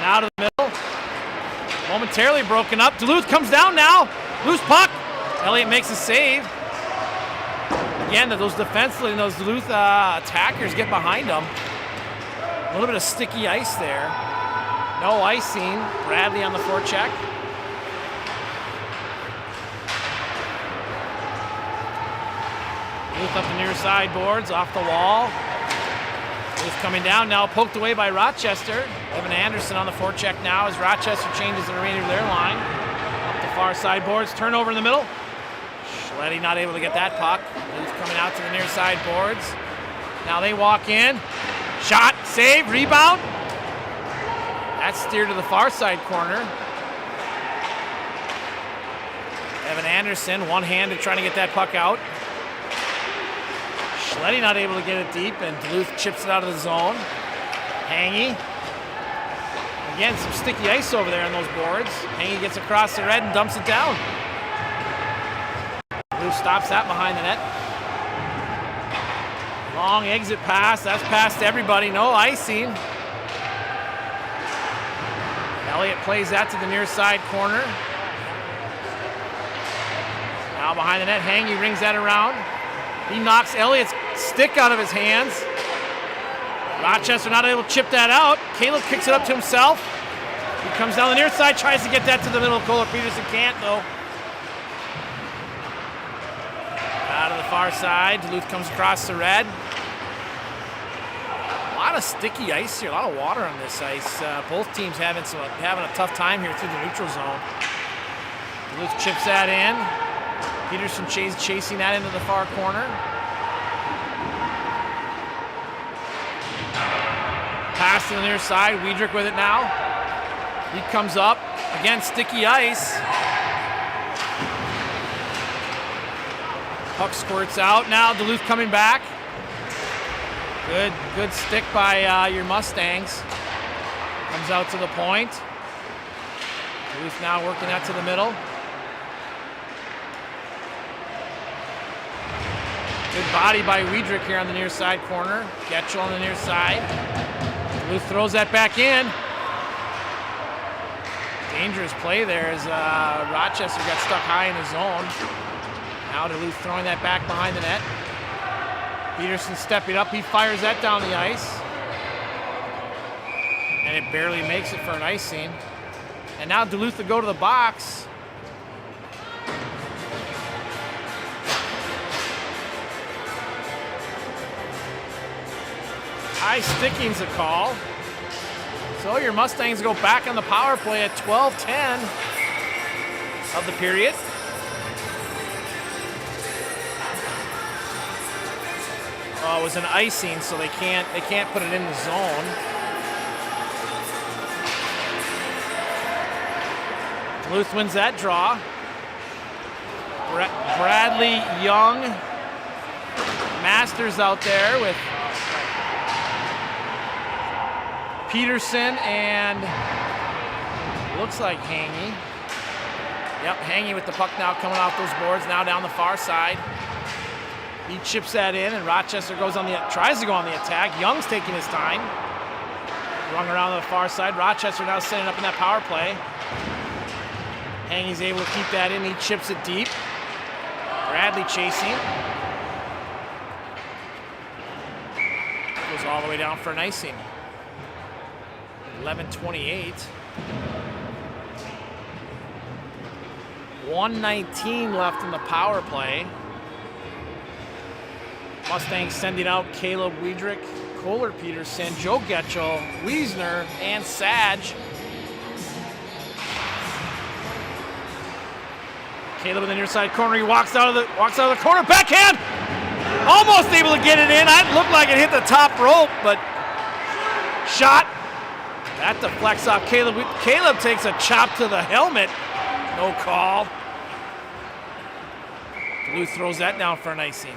Now to the middle. Momentarily broken up. Duluth comes down now. Loose puck. Elliott makes a save. Again, those defensively and those Duluth attackers get behind them. A little bit of sticky ice there. No icing. Bradley on the forecheck. Duluth up the near side boards, off the wall. Duluth coming down now, poked away by Rochester. Evan Anderson on the forecheck now as Rochester changes the remainder of their line. Up the far side boards, turnover in the middle. Schletty not able to get that puck. Duluth coming out to the near side boards. Now they walk in. Shot, save, rebound. That's steered to the far side corner. Evan Anderson, one-handed trying to get that puck out. Schletty not able to get it deep, and Duluth chips it out of the zone. Hangy. Again, some sticky ice over there on those boards. Hangy gets across the red and dumps it down. Duluth stops that behind the net. Long exit pass. That's past everybody. No icing. Elliott plays that to the near side corner. Now behind the net, Hangy rings that around. He knocks Elliott's stick out of his hands. Rochester not able to chip that out. Caleb kicks it up to himself. He comes down the near side, tries to get that to the middle. Kohler Peterson can't, though. Out of the far side, Duluth comes across the red. A lot of sticky ice here, a lot of water on this ice. Both teams having a tough time here through the neutral zone. Duluth chips that in. Peterson chasing that into the far corner. Pass to the near side. Wiedrich with it now. He comes up. Again, sticky ice. Puck squirts out. Now Duluth coming back. Good stick by your Mustangs. Comes out to the point. Duluth now working that to the middle. Good body by Wiedrich here on the near side corner. Getchell on the near side. Duluth throws that back in. Dangerous play there as Rochester got stuck high in his zone. Now Duluth throwing that back behind the net. Peterson stepping up. He fires that down the ice. And it barely makes it for an icing. And now Duluth to go to the box. High sticking's a call. So your Mustangs go back on the power play at 12:10 of the period. It was an icing, so they can't put it in the zone. Duluth wins that draw. Bradley, Young, Masters out there with Peterson and looks like Hangy. Yep, Hangy with the puck now coming off those boards, now down the far side. He chips that in, and Rochester tries to go on the attack. Young's taking his time. Rung around the far side. Rochester now setting up in that power play. Hangy's able to keep that in. He chips it deep. Bradley chasing. Goes all the way down for an icing. 11:28. 1:19 left in the power play. Mustangs sending out Caleb Wiedrich, Kohler Peterson, Joe Getchell, Wiesner, and Sage. Caleb in the near side corner. He walks out of the corner. Backhand! Almost able to get it in. It looked like it hit the top rope, but shot. That deflects off Caleb. Caleb takes a chop to the helmet. No call. Duluth throws that down for an icing.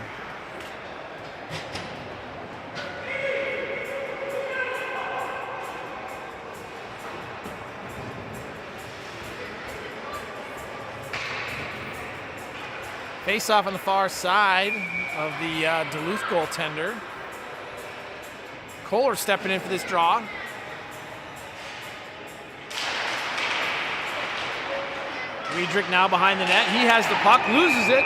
Face off on the far side of the Duluth goaltender. Kohler stepping in for this draw. Weidrich now behind the net. He has the puck, loses it.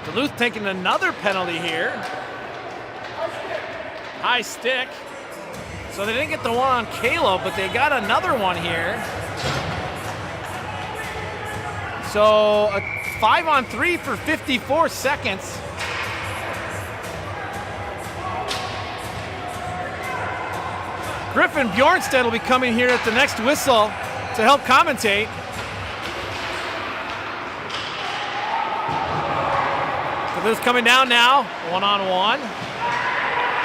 Duluth taking another penalty here. High stick. So they didn't get the one on Caleb, but they got another one here. So a 5-on-3 for 54 seconds. Griffin Bjornstedt will be coming here at the next whistle to help commentate. Duluth coming down now, 1-on-1.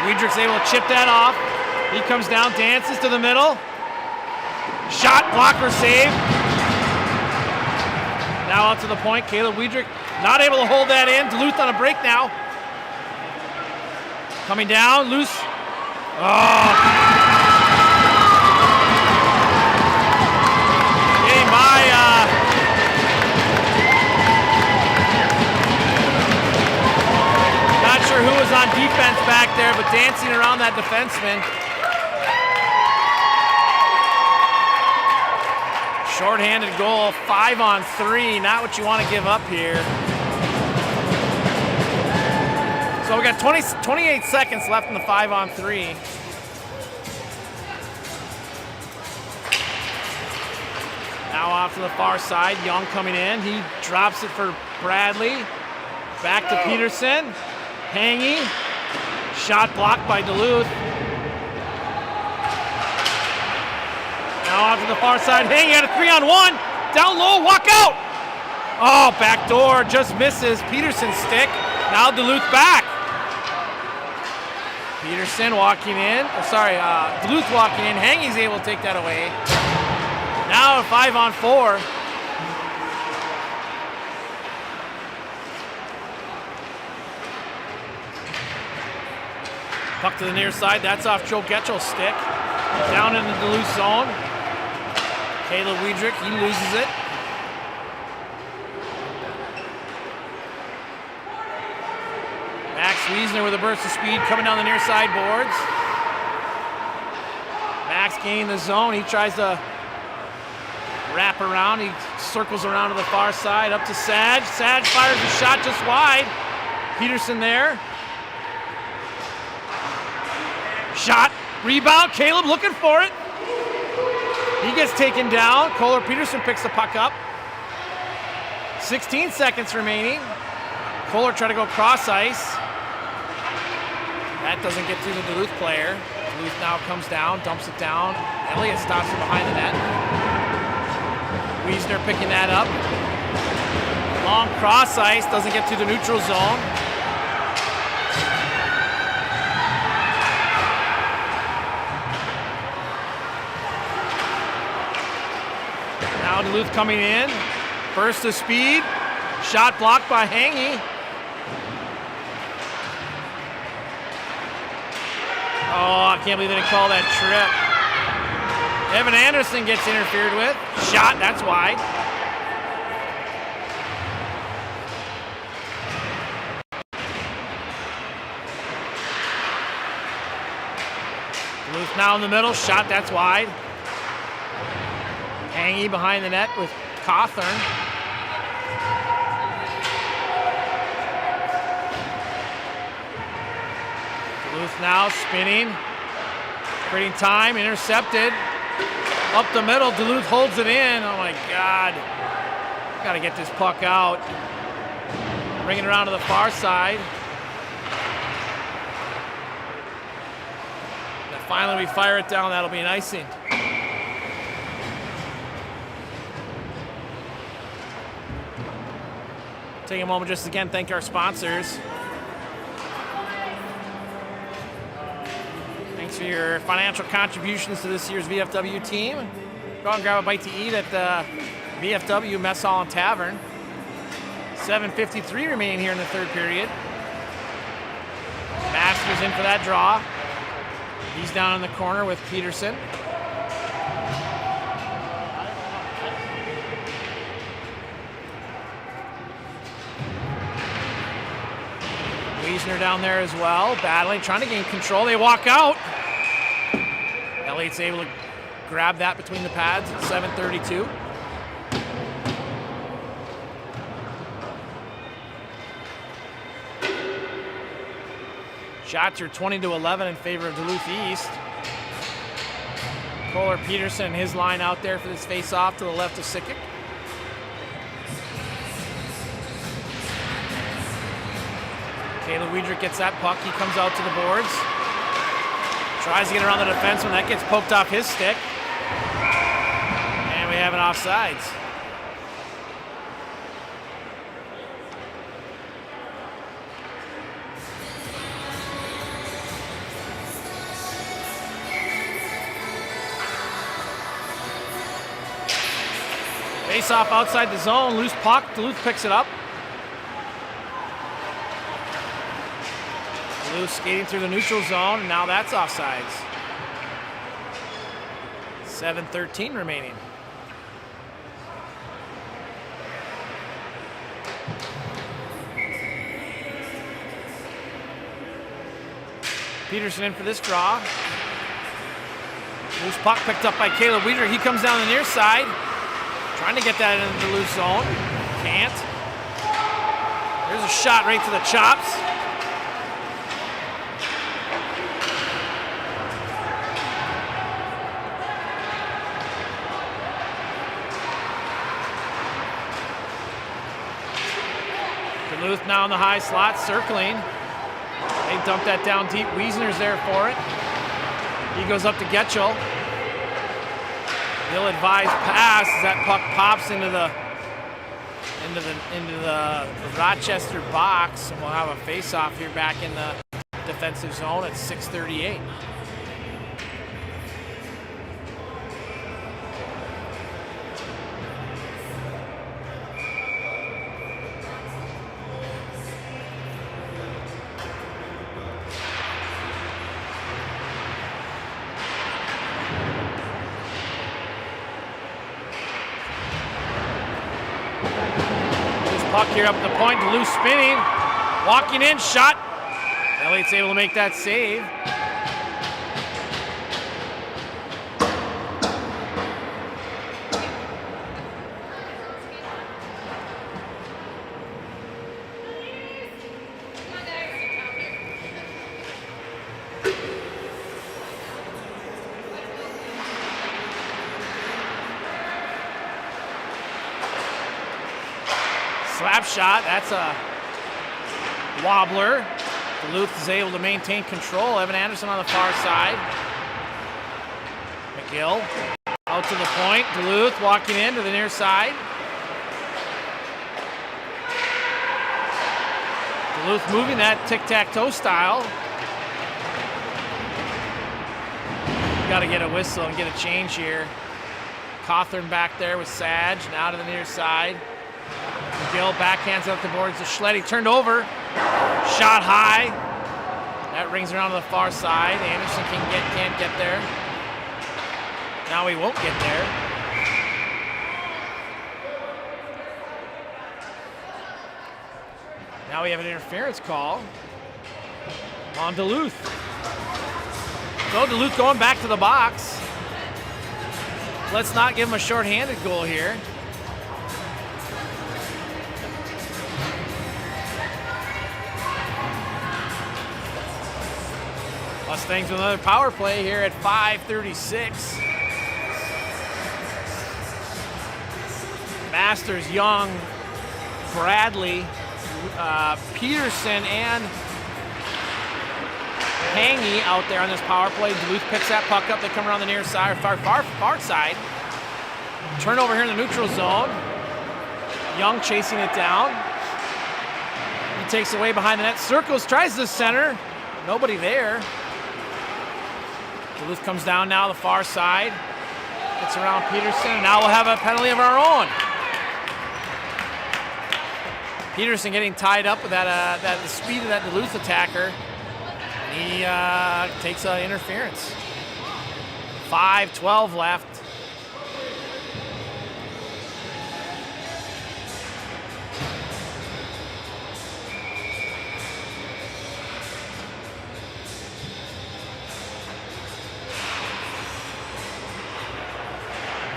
Weidrich's able to chip that off. He comes down, dances to the middle. Shot, blocker, save. Now out to the point, Caleb Weidrich not able to hold that in. Duluth on a break now. Coming down, loose. Oh. Getting by, not sure who was on defense back there, but dancing around that defenseman. Short-handed goal, 5-on-3, not what you want to give up here. So we got 28 seconds left in the 5-on-3. Now off to the far side, Young coming in. He drops it for Bradley. Back to Peterson. Hanging. Shot blocked by Duluth. Now off to the far side. Hanging at a 3-on-1. Down low, walk out. Oh, back door, just misses. Peterson's stick. Now Duluth back. Peterson walking in. Duluth walking in. Hanging's able to take that away. Now a 5-on-4. Puck to the near side. That's off Joe Getchell's stick. Down in the Duluth zone. Caleb Weidrich, he loses it. Max Wiesner with a burst of speed coming down the near side boards. Max gaining the zone. He tries to wrap around. He circles around to the far side, up to Sag. Sag fires a shot just wide. Peterson there. Shot, rebound. Caleb looking for it. He gets taken down. Kohler Peterson picks the puck up. 16 seconds remaining. Kohler trying to go cross ice. That doesn't get through the Duluth player. Duluth now comes down, dumps it down. Elliott stops from behind the net. Wiesner picking that up. Long cross ice, doesn't get through the neutral zone. Now Duluth coming in. Burst of speed. Shot blocked by Hangy. Oh, I can't believe they didn't call that trip. Evan Anderson gets interfered with. Shot, that's wide. Duluth now in the middle. Shot, that's wide. Hangy behind the net with Cawthorn. Duluth now spinning, creating time, intercepted. Up the middle, Duluth holds it in. Oh my God. Got to get this puck out. Bring it around to the far side. The finally we fire it down. That'll be an icing. Take a moment just again, thank our sponsors. Thanks for your financial contributions to this year's VFW team. Go out and grab a bite to eat at the VFW Mess Hall and Tavern. 7:53 remaining here in the third period. Masters in for that draw. He's down in the corner with Peterson. Wiesner down there as well, battling, trying to gain control. They walk out. Elliott's able to grab that between the pads at 7:32. Shots are 20-11 in favor of Duluth East. Kohler Peterson, his line out there for this face-off to the left of Sickick. Caleb Weidrich gets that puck. He comes out to the boards. Tries to get around the defenseman. That gets poked off his stick. And we have an offsides. Face off outside the zone. Loose puck. Duluth picks it up. Duluth skating through the neutral zone, and now that's offsides. 7:13 remaining. Peterson in for this draw. Loose puck picked up by Caleb Weidrich. He comes down the near side. Trying to get that into the loose zone. Can't. There's a shot right to the chops. Duluth now in the high slot, circling. They dump that down deep. Wiesner's there for it. He goes up to Getchell. Ill-advised pass as that puck pops into the Rochester box, and we'll have a face-off here back in the defensive zone at 6:38. Puck here up at the point, Duluth spinning, walking in, shot. Elliott's able to make that save. Slap shot, that's a wobbler. Duluth is able to maintain control. Evan Anderson on the far side. McGill out to the point. Duluth walking in to the near side. Duluth moving that tic-tac-toe style. Got to get a whistle and get a change here. Cawthorn back there with Sage, now to the near side. McGill backhands up the boards to Schletty, turned over, shot high. That rings around to the far side. Anderson can't get there. Now he won't get there. Now we have an interference call on Duluth. So Duluth going back to the box. Let's not give him a shorthanded goal here. Mustangs with another power play here at 5:36. Masters, Young, Bradley, Peterson, and Hangy out there on this power play. Duluth picks that puck up. They come around the near side, far side. Turnover here in the neutral zone. Young chasing it down. He takes away behind the net. Circles, tries the center. Nobody there. Duluth comes down now the far side. Gets around Peterson. And now we'll have a penalty of our own. Peterson getting tied up with the speed of that Duluth attacker. He takes an interference. 5:12 left.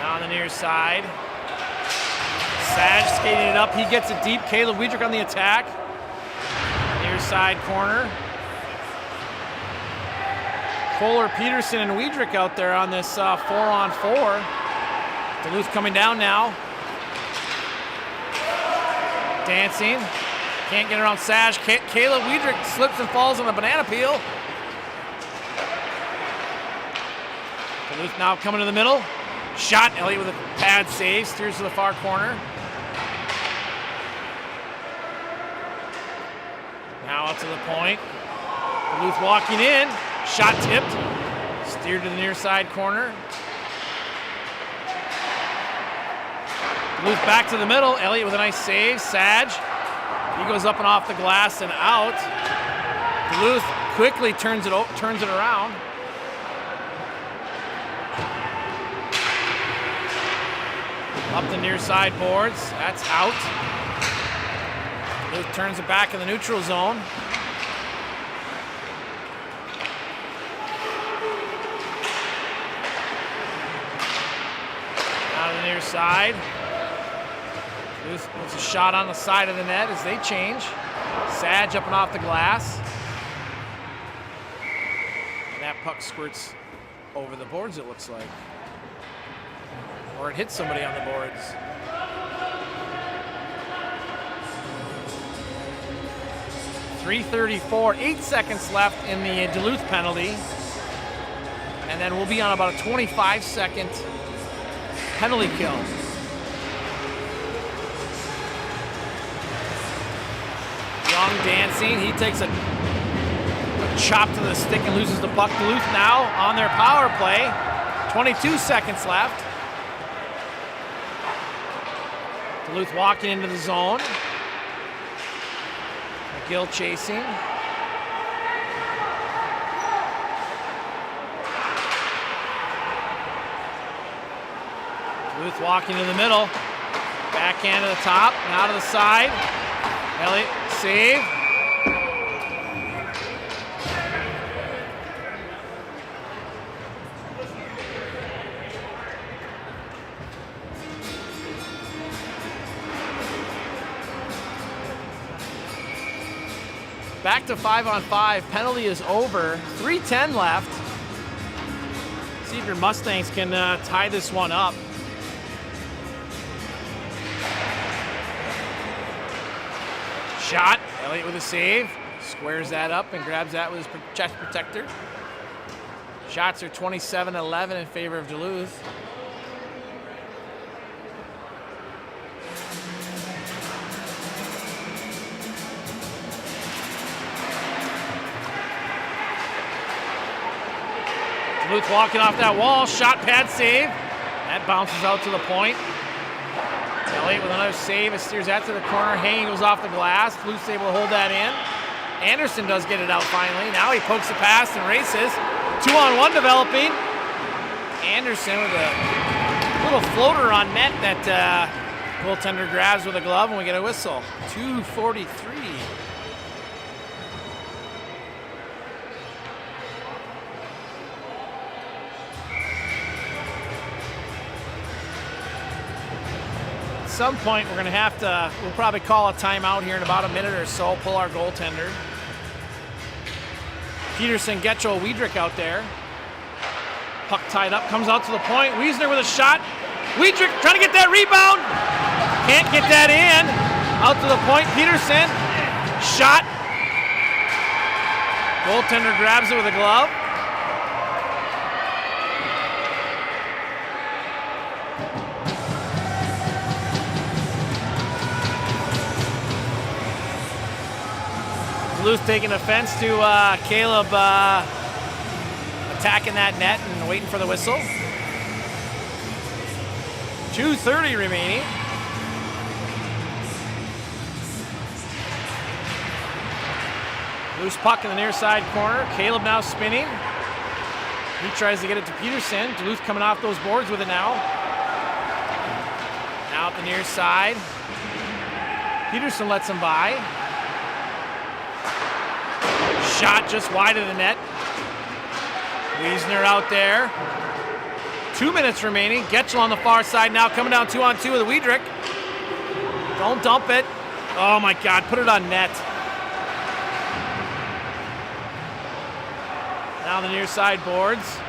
Now on the near side. Sage skating it up. He gets it deep. Caleb Wiedrich on the attack. Near side corner. Kohler, Peterson, and Wiedrich out there on this 4-on-4. Duluth coming down now. Dancing. Can't get around Sage. Caleb Wiedrich slips and falls on the banana peel. Duluth now coming to the middle. Shot. Elliott with a pad save. Steers to the far corner. Now up to the point. Duluth walking in. Shot tipped. Steered to the near side corner. Duluth back to the middle. Elliott with a nice save. Sage. He goes up and off the glass and out. Duluth quickly turns it around. Up the near side boards. That's out. Duluth turns it back in the neutral zone. Out of the near side. Duluth puts a shot on the side of the net as they change. Sage up and off the glass. And that puck squirts over the boards, it looks like. Or it hits somebody on the boards. .334, 8 seconds left in the Duluth penalty. And then we'll be on about a 25-second penalty kill. Young dancing. He takes a chop to the stick and loses the puck. Duluth now on their power play. 22 seconds left. Duluth walking into the zone. McGill chasing. Duluth walking in the middle. Backhand to the top, now to the side. Elliott, save. Back to 5-on-5. Penalty is over. 3:10 left. See if your Mustangs can tie this one up. Shot. Elliott with a save. Squares that up and grabs that with his chest protector. Shots are 27-11 in favor of Duluth. Duluth walking off that wall, shot pad save. That bounces out to the point. Elliott with another save, it steers that to the corner. Haney goes off the glass. Duluth's able to hold that in. Anderson does get it out finally. Now he pokes the pass and races. 2-on-1 developing. Anderson with a little floater on net that goaltender grabs with a glove, and we get a whistle. 2:43. At some point we're going to we'll probably call a timeout here in about a minute or so, pull our goaltender. Peterson, Getchell, Wiedrich out there. Puck tied up, comes out to the point. Wiesner with a shot. Wiedrich trying to get that rebound. Can't get that in. Out to the point, Peterson. Shot. Goaltender grabs it with a glove. Duluth taking offense to Caleb attacking that net and waiting for the whistle. 2:30 remaining. Loose puck in the near side corner. Caleb now spinning. He tries to get it to Peterson. Duluth coming off those boards with it now. Now at the near side. Peterson lets him by. Shot just wide of the net. Wiesner out there. 2 minutes remaining. Getchell on the far side now, coming down 2-on-2 with Wiedrich. Don't dump it. Oh my God, put it on net. Now the near side boards.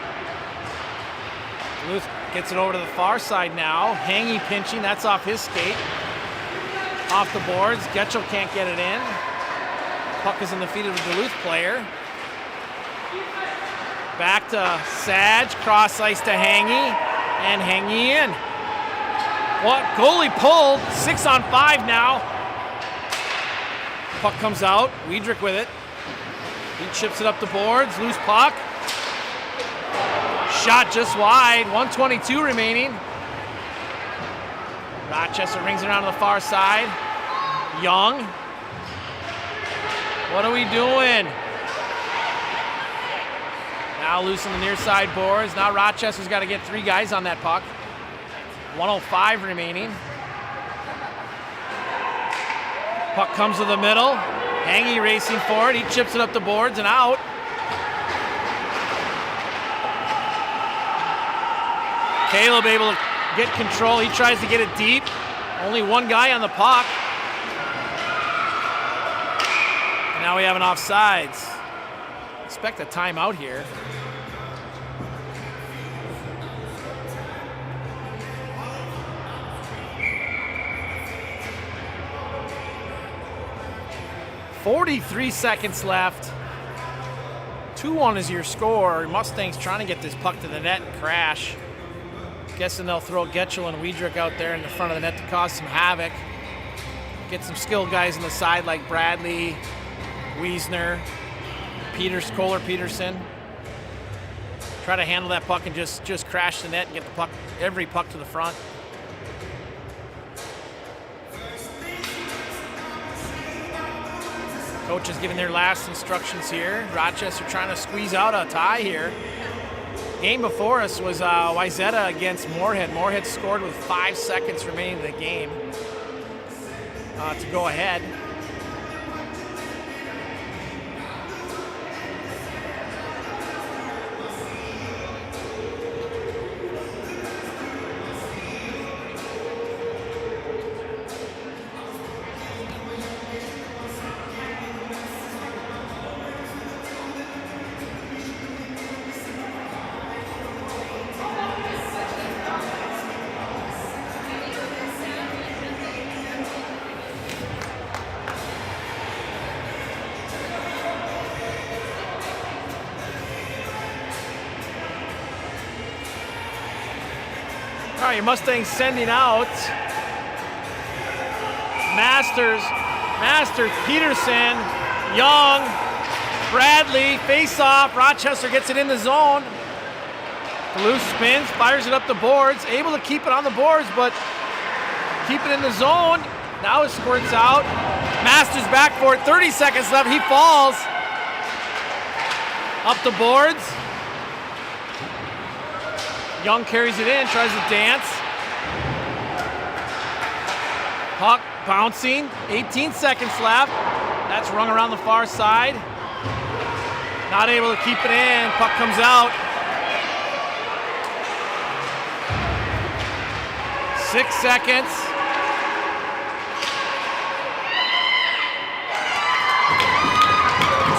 Duluth gets it over to the far side now. Hangy pinching, that's off his skate. Off the boards, Getchell can't get it in. Puck is in the feet of the Duluth player. Back to Sage, cross ice to Hangy, and Hangy in. What? Goalie pulled, 6-on-5 now. Puck comes out, Wiedrich with it. He chips it up the boards, loose puck. Shot just wide, 1:22 remaining. Rochester rings it around to the far side. Young. What are we doing? Now loose on the near side boards. Now Rochester's got to get 3 guys on that puck. 1:05 remaining. Puck comes to the middle. Hangy racing for it. He chips it up the boards and out. Caleb able to get control. He tries to get it deep. Only 1 guy on the puck. And now we have an offsides. Expect a timeout here. .43 seconds left. 2-1 is your score. Mustangs trying to get this puck to the net and crash. Guessing they'll throw Getchell and Wiedrich out there in the front of the net to cause some havoc. Get some skilled guys on the side like Bradley, Wiesner, Kohler Peterson. Try to handle that puck and just crash the net and get the puck, every puck to the front. Coach is giving their last instructions here. Rochester trying to squeeze out a tie here. Game before us was Wayzata against Moorhead. Moorhead scored with 5 seconds remaining in the game to go ahead. All right, your Mustangs sending out Masters, Peterson, Young, Bradley, face off. Rochester gets it in the zone. Duluth spins, fires it up the boards, able to keep it on the boards, but keep it in the zone. Now it squirts out. Masters back for it, 30 seconds left. He falls up the boards. Young carries it in, tries to dance. Puck bouncing, 18 seconds left. That's rung around the far side. Not able to keep it in, puck comes out. 6 seconds.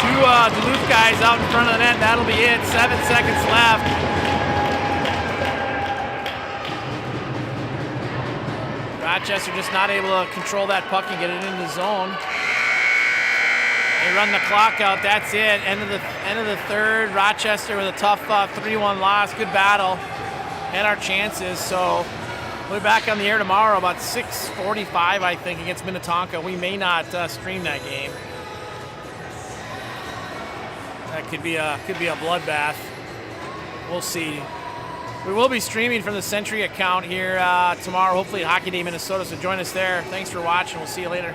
Two Duluth guys out in front of the net, that'll be it. 7 seconds left. Rochester just not able to control that puck and get it into the zone. They run the clock out. That's it. End of the third. Rochester with a tough 3-1 loss. Good battle. Had our chances. So we'll be back on the air tomorrow about 6:45, I think, against Minnetonka. We may not stream that game. That could be a bloodbath. We'll see. We will be streaming from the Century account here tomorrow, hopefully at Hockey Day Minnesota. So join us there. Thanks for watching. We'll see you later.